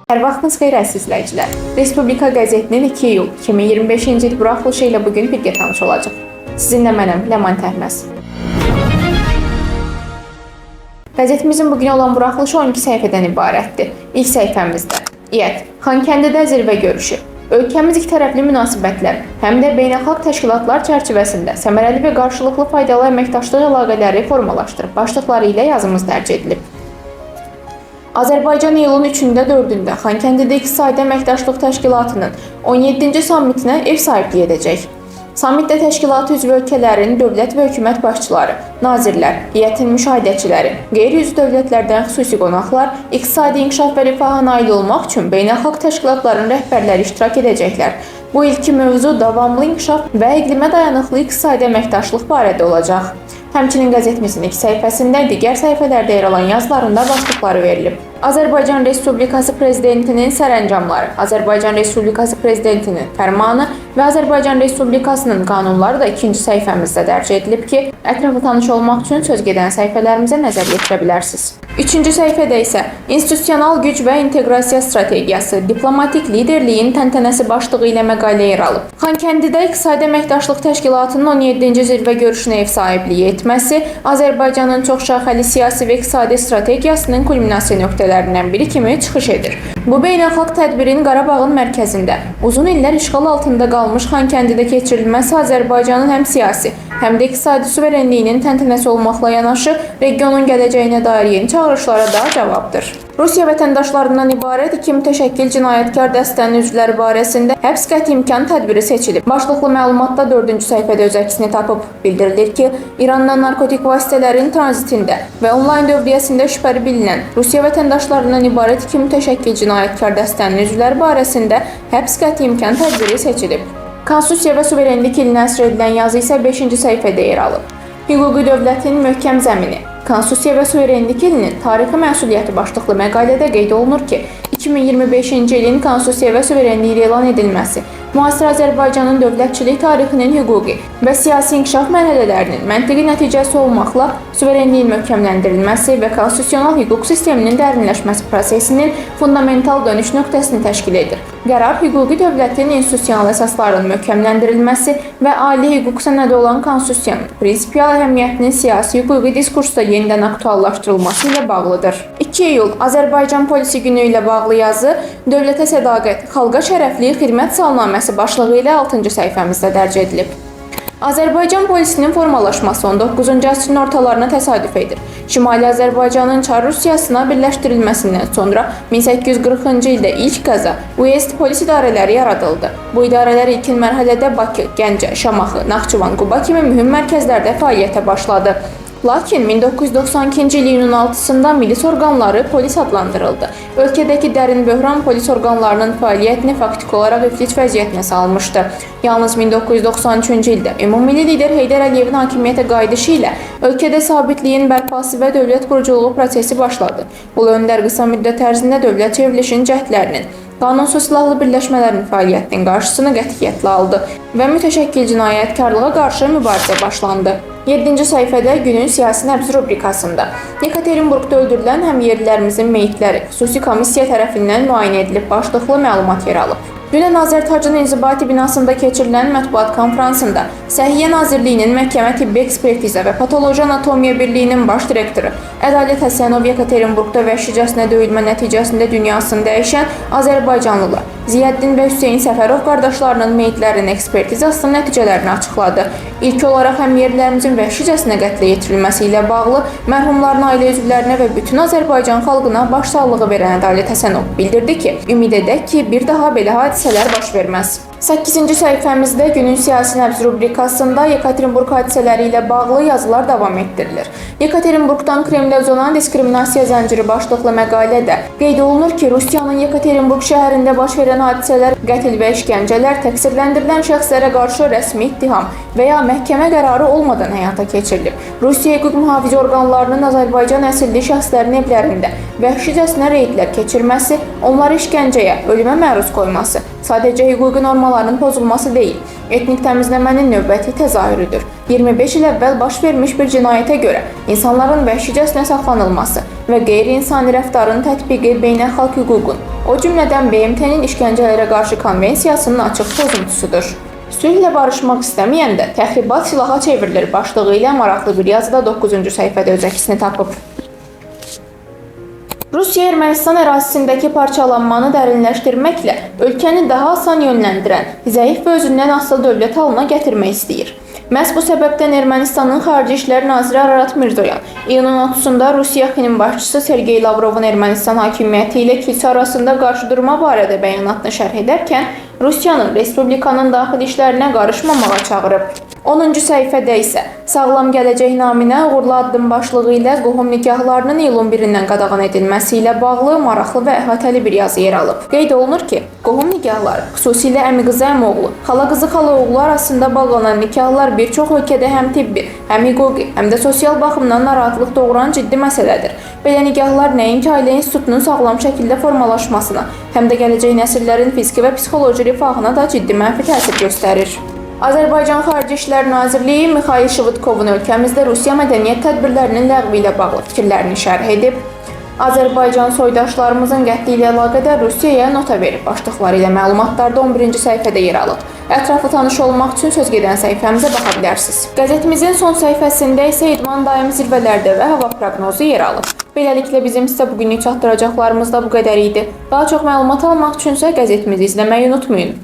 Hər vaxtınız xeyir əziz izləyicilər. Respublika qəzetinin 2 iyul 2025-ci il buraxılışı ilə bugün birgə tanış olacaq. Sizinlə mənəm Ləman Təhməz. Qəzetimizin bugün olan buraxılışı 12 səhifədən ibarətdir. İlk səhifəmizdə İƏT, Xankəndidə zirvə görüşü. Ölkəmiz ikitərəfli münasibətlər, həm də beynəlxalq təşkilatlar çərçivəsində səmərəli və qarşılıqlı faydalı əməkdaşlıq əlaqələri formalaşdırıb başlıqları ilə yazımız dərc edilib. Azərbaycan iyulun 3-də 4-də Xankəndidə İqtisadi Əməkdaşlıq Təşkilatının 17-ci sammitinə ev sahibliyi edəcək. Sammitdə təşkilatı üzv ölkələrin dövlət və hökumət başçıları, nazirlər, İƏT-in müşahidəçiləri, qeyri-üzv dövlətlərdən xüsusi qonaqlar, iqtisadi inkişaf və rifaha nail olmaq üçün beynəlxalq təşkilatların rəhbərləri iştirak edəcəklər. Bu ilki mövzu davamlı inkişaf və iqlimə dayanıqlı iqtisadi əməkdaşlıq barədə olacaq. Həmçinin qəzetimizin ilk səhifəsində digər səhifələrdə yer alan yazılarında başlıqları verilib. Azərbaycan Respublikası Prezidentinin sərəncamları, Azərbaycan Respublikası Prezidentinin fərmanı və Azərbaycan Respublikasının qanunları da ikinci səhifəmizdə dərc edilib ki, ətraflı tanış olmaq üçün söz gedən səhifələrimizə nəzər yetirə bilərsiniz. Üçüncü səhifədə isə institusional güc və inteqrasiya strategiyası, diplomatik liderliyin təntənəsi başlığı ilə məqalə yer alıb. Xankəndidə İqtisadi Əməkdaşlıq Təşkilatının 17-ci zirvə görüşünə ev sahibliyi etməsi Azərbaycanın çoxşaxəli siyasi və iqtisadi strategiyasının kulminasiya nöqtələrindən biri kimi çıxış edir. Bu beynəlxalq tədbirin Qarabağın mərkəzində uzun illər işğal altında qalmış Xankəndidə keçirilməsi Azərbaycanın həm siyasi, həm də iqtisadi suverenliyinin təntənəsi olmaqla yanaşı regionun gələcəyinə dair yeni çağırışlara da cavabdır. Rusiya vətəndaşlarından ibarət 2 mütəşəkkil cinayətkar dəstənin üzvləri barəsində həbs qəti imkan tədbiri seçilib. Başlıqlı məlumatda 4-cü səhifədə öz əksini tapıb. Bildirilir ki, İrandan narkotik vasitələrin tranzitində və onlayn dövriyyəsində şübhəli bilinən Rusiya vətəndaşlarından ibarət 2 mütəşəkkil cinayətkar dəstənin üzvləri barəsində həbs qəti imkan tədbiri seçilib. Konstitusiya və suverenlik ilinə həsr edilən yazı isə 5-ci səhifədə yer alıb. Hüquqi dövlətin möhkəm zəmini. Konstitusiya və suverenlik ilinin tarixi məsuliyyəti başlıqlı məqalədə qeyd olunur ki, 2025-ci ilin Konstitusiya və suverenliyi elan edilməsi, müasir Azərbaycanın dövlətçilik tarixinin hüquqi və siyasi inkişaf mərhələlərinin məntiqi nəticəsi olmaqla suverenliyin möhkəmləndirilməsi və konstitusional hüquq sisteminin dərinləşməsi prosesinin fundamental dönüş nöqtəsini təşkil edir. Qərar hüquqi dövlətin institusional əsaslarının möhkəmləndirilməsi və ali hüquq sənədi olan konstitusiyanın prinsipial əhəmiyyətinin siyasi hüquqi diskursda yenidən aktuallaşdırılması ilə bağlıdır. 2 iyul Azərbaycan Polisi Günü ilə bağlı yazı Dövlətə sədaqət, xalqa şərəfli xidmət salnaməsi başlığı ilə 6-cı səhifəmizdə dərc edilib. Azərbaycan polisinin formalaşması 19-cu əsrin ortalarına təsadüf edir. Şimali Azərbaycanın Çar Rusiyasına birləşdirilməsindən sonra 1840-cı ildə ilk qaza Uyezd polis idarələri yaradıldı. Bu idarələr ilkin mərhələdə Bakı, Gəncə, Şamaxı, Naxçıvan, Quba kimi mühüm mərkəzlərdə fəaliyyətə başladı. Lakin 1992-ci il iyunun 6-sında milis orqanları polis adlandırıldı. Ölkədəki dərin böhran polis orqanlarının fəaliyyətini faktiki olaraq iflic vəziyyətinə salmışdı. Yalnız 1993-cü ildə ümumilli lider Heydər Əliyevin hakimiyyətə qayıdışı ilə ölkədə sabitliyin bərpası və dövlət quruculuğu prosesi başladı. Ulu öndər qısa müddət ərzində dövlət çevrilişinin cəhdlərinin, qanunsuz silahlı birləşmələrin fəaliyyətinin qarşısını qətiyyətlə aldı və mütəşəkkil cinayətkarlığa qarşı mübarizə başlandı. 7-ci səhifədə günün siyasi nəbz rubrikasında Yekaterinburqda öldürülən həmyerlilərimizin meyitləri xüsusi komissiya tərəfindən müayinə edilib başlıqlı məlumat yer alıb. Dünən Azərtacın İnzibati binasında keçirilən mətbuat konfransında Səhiyyə Nazirliyinin Məhkəmə Tibbi Ekspertiza və Patoloji Anatomiya Birliyinin baş direktoru Ədalət Həsənov Yekaterinburqda vəhşicəsinə döyülmə nəticəsində dünyasını dəyişən Azərbaycanlılar Ziyəddin və Hüseyn Səfərov qardaşlarının meyitlərinin ekspertizasının nəticələrini açıqladı. İlk olaraq həmyerlilərimizin vəhşicəsinə qətlə yetirilməsi ilə bağlı mərhumların ailə üzvlərinə və bütün Azərbaycan xalqına başsağlığı verən Ədalət Həsənov bildirdi ki, ümid edək ki, bir daha belə hadisələr baş verməz. 8-ci səhifəmizdə günün siyasi nəbz rubrikasında Yekaterinburq hadisələri ilə bağlı yazılar davam etdirilir. Yekaterinburqdan Kremlə uzanan diskriminasiya zənciri başlıqlı məqalədə qeyd olunur ki, Rusiyanın Yekaterinburq şəhərində baş verən hadisələr, qətl və işgəncələr təqsirləndirilən şəxslərə qarşı rəsmi ittiham və ya məhkəmə qərarı olmadan həyata keçirilib. Rusiya hüquq mühafizə orqanlarının Azərbaycan əsilli şəxslərin evlərində vəhşicəsinə reydlər keçirməsi, onları işgəncəyə, ölümə məruz qoyması sadəcə hüquqi normalarının pozulması deyil, etnik təmizləmənin növbəti təzahürüdür. 25 il əvvəl baş vermiş bir cinayətə görə insanların vəhşicəsinə saxlanılması və qeyri-insani rəftarın tətbiqi beynəlxalq hüququn, o cümlədən BMT-nin işgəncələrə qarşı konvensiyasının açıq pozuntusudur. Sülhlə barışmaq istəməyəndə təxribat silaha çevrilir başlığı ilə maraqlı bir yazıda 9-cu səhifədə öz əksini tapıb. Rusiya Ermənistan ərazisindəki parçalanmanı dərinləşdirməklə ölkəni daha asan yönləndirən, zəif və özündən asılı dövlət halına gətirmək istəyir. Məhz bu səbəbdən Ermənistanın Xarici İşlər Naziri Ararat Mirzoyan iyunun 30-da Rusiya Xinin başçısı Sergey Lavrovun Ermənistan hakimiyyəti ilə kilsə arasında qarşıdurma barədə bəyanatını şərh edərkən Rusiyanın Respublikanın daxili işlərinə qarışmamağa çağırıb. 10-cu səhifədə isə sağlam gələcək naminə uğurlu addım başlığı ilə qohum nikahlarının iyulun 1-dən qadağan edilməsi ilə bağlı maraqlı və əhatəli bir yazı yer alıb. Qeyd olunur ki, qohum nikahları, xüsusilə əmi qızı əmioğlu, xala qızı xalaoğlu arasında bağlanan nikahlar bir çox ölkədə həm tibbi, həm hüquqi, həm də sosial baxımdan narahatlıq doğuran ciddi məsələdir. Belə nikahlar nəinki ailə institutunun sağlam şəkildə formalaşmasına, həm də gələcək nəsillərin fiziki və psixoloji rifahına da ciddi mənfi təsir göstərir. Azərbaycan Xarici İşlər Nazirliyi Mixail Shvıdkovun ölkəmizdə Rusiya mədəniyyət tədbirlərinin ləğvi ilə bağlı fikirlərini şərh edib. Azərbaycan soydaşlarımızın qətli ilə əlaqədar Rusiyaya nota verib başlıqları ilə məlumatlarda 11-ci səhifədə yer alır. Ətraflı tanış olmaq üçün söz gedən səhifəmizə baxa bilərsiniz. Qəzetimizin son səhifəsində isə idman daimi zirvələrdə və hava proqnozu yer alır. Beləliklə bizim sizə bugünlük çatdıracaqlarımız da bu qədər idi. Daha çox məlumat almaq üçünsə qəzetimizi izləməyi unutmayın.